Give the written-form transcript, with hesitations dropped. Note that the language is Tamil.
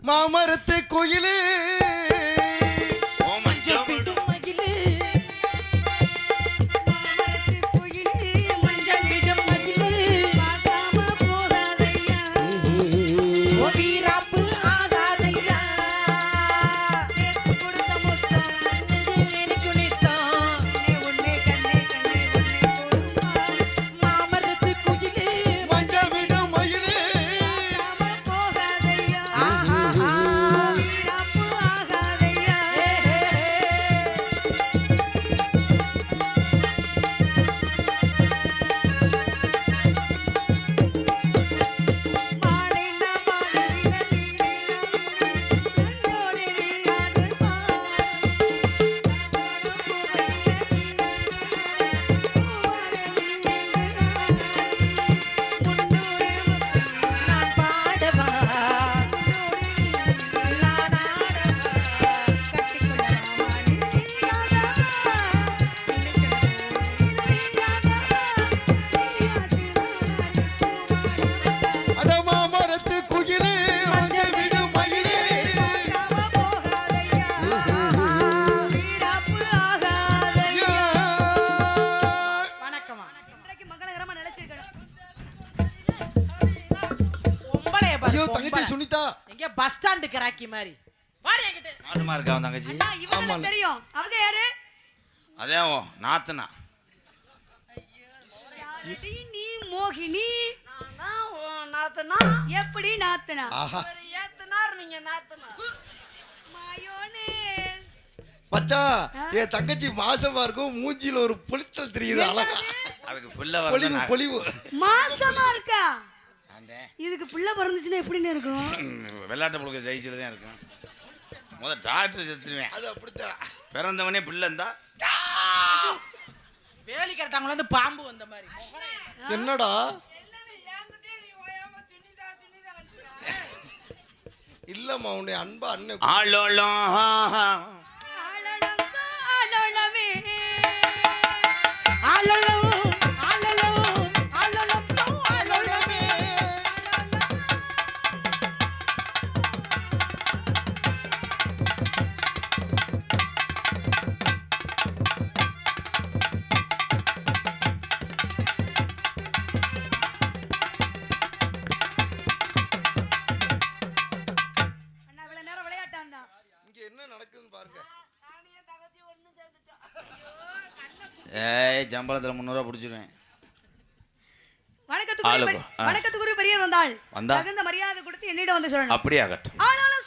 மாமரத்து கோயிலே பஸ் ஸ்டாண்ட் கிராக்கி மாதிரி வாடி என்கிட்ட மாசமா இருக்கா தங்கச்சி இவங்க தெரியும் அவங்க யாரு அதே நாத்தனா யாரடி நீ மோகினி நாத்தனா எப்படி நாத்தனா ஒரு ஏத்தனார் நீங்க நாத்தனா மாயோனே பச்சா என் தங்கச்சி மாசமா இருக்கும் மூஞ்சில ஒரு புளிச்சல் தெரியுது அழகா அதுக்கு புள்ள வரல பொலிவு மாசமா இருக்கா இதுக்கு புள்ள பிறந்துச்சுன்னா எப்படின்னு இருக்கும் வெள்ளாட்ட புழுக்க ஜெயிச்சுல தான் இருக்கும் முதல்ல டாக்டர் செத்துருவேன் அது அப்படித்தான் பிறந்தவனே பிள்ளை இருந்தா வேலி கரெக்டாங்கள வந்து பாம்பு வந்த மாதிரி என்னடா இல்லம்மா உன்னை அன்பா அண்ணன் ஆளோளம் ஆளோளமே ஆளோளம் ஜம்பளத்துல 300 ரூபாய் பிடிச்சிருவேன். வணக்கத்துக்குரிய பெரியவர் வந்தால் தகுந்த மரியாதை கொடுத்து என்னிடம் வந்து சொல்லணும். அப்படியே ஆகட்டும். ஆனாலும்